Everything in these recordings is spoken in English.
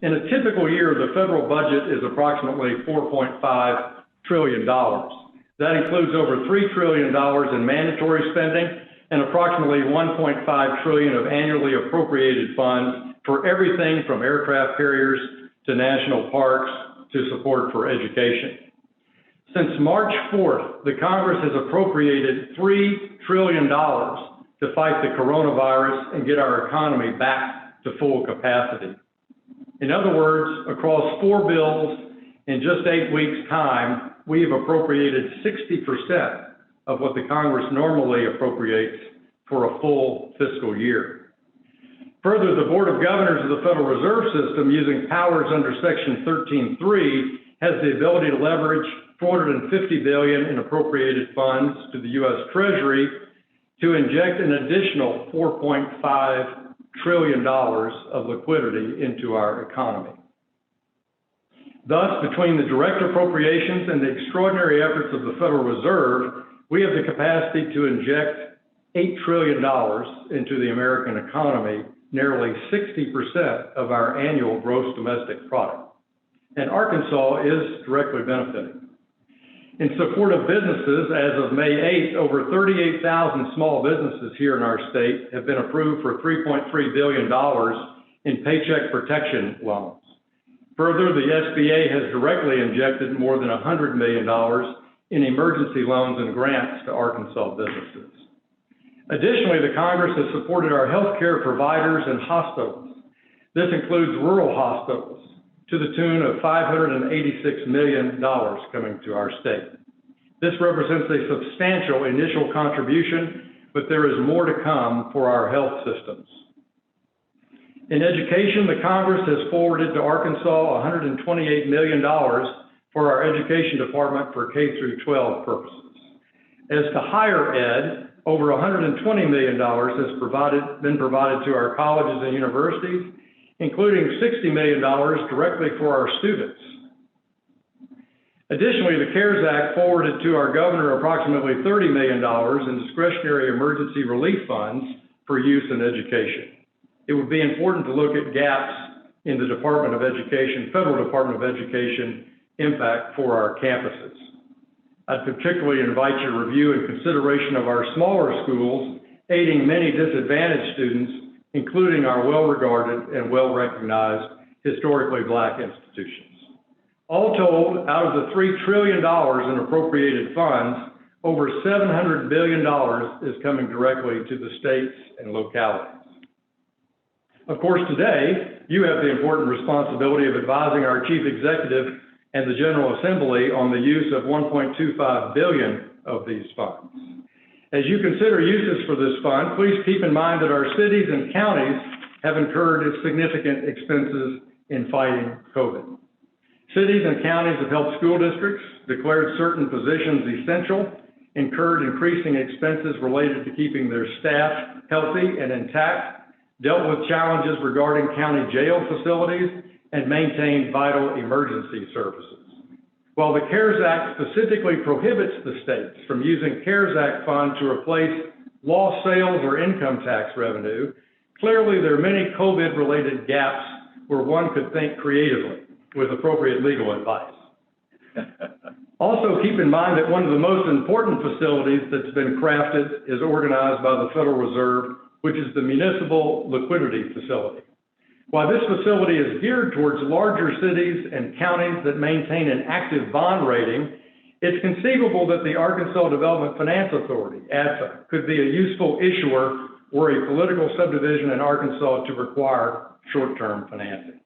In a typical year, the federal budget is approximately $4.5 trillion. That includes over $3 trillion in mandatory spending and approximately $1.5 trillion of annually appropriated funds for everything from aircraft carriers to national parks to support for education. Since March 4th, the Congress has appropriated $3 trillion to fight the coronavirus and get our economy back to full capacity. In other words, across 4 bills in just 8 weeks' time, we have appropriated 60% of what the Congress normally appropriates for a full fiscal year. Further, the Board of Governors of the Federal Reserve System, using powers under Section 13.3, has the ability to leverage $450 billion in appropriated funds to the U.S. Treasury to inject an additional $4.5 trillion of liquidity into our economy. Thus, between the direct appropriations and the extraordinary efforts of the Federal Reserve, we have the capacity to inject $8 trillion into the American economy, nearly 60% of our annual gross domestic product. And Arkansas is directly benefiting. In support of businesses, as of May 8th, over 38,000 small businesses here in our state have been approved for $3.3 billion in paycheck protection loans. Further, the SBA has directly injected more than $100 million in emergency loans and grants to Arkansas businesses. Additionally, the Congress has supported our healthcare providers and hospitals. This includes rural hospitals, to the tune of $586 million coming to our state. This represents a substantial initial contribution, but there is more to come for our health systems. In education, the Congress has forwarded to Arkansas $128 million for our education department for K-12 purposes. As to higher ed, over $120 million has been provided to our colleges and universities, including $60 million directly for our students. Additionally, the CARES Act forwarded to our governor approximately $30 million in discretionary emergency relief funds for use in education. It would be important to look at gaps in the Department of Education, Federal Department of Education impact for our campuses. I'd particularly invite you to review and consideration of our smaller schools, aiding many disadvantaged students, including our well-regarded and well-recognized historically Black institutions. All told, out of the $3 trillion in appropriated funds, over $700 billion is coming directly to the states and localities. Of course, today, you have the important responsibility of advising our Chief Executive and the General Assembly on the use of $1.25 billion of these funds. As you consider uses for this fund, please keep in mind that our cities and counties have incurred significant expenses in fighting COVID. Cities and counties have helped school districts, declared certain positions essential, incurred increasing expenses related to keeping their staff healthy and intact, dealt with challenges regarding county jail facilities, and maintained vital emergency services. While the CARES Act specifically prohibits the states from using CARES Act funds to replace lost sales or income tax revenue, clearly there are many COVID-related gaps where one could think creatively with appropriate legal advice. Also, keep in mind that one of the most important facilities that's been crafted is organized by the Federal Reserve, which is the Municipal Liquidity Facility. While this facility is geared towards larger cities and counties that maintain an active bond rating, it's conceivable that the Arkansas Development Finance Authority, ADFA, could be a useful issuer or a political subdivision in Arkansas to require short-term financing.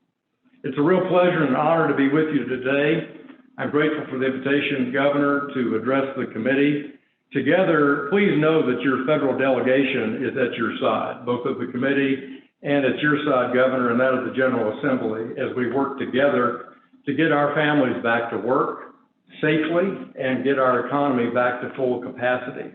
It's a real pleasure and honor to be with you today. I'm grateful for the invitation, Governor, to address the committee. Together, please know that your federal delegation is at your side, both of the committee and at your side, Governor, and that of the General Assembly, as we work together to get our families back to work safely and get our economy back to full capacity.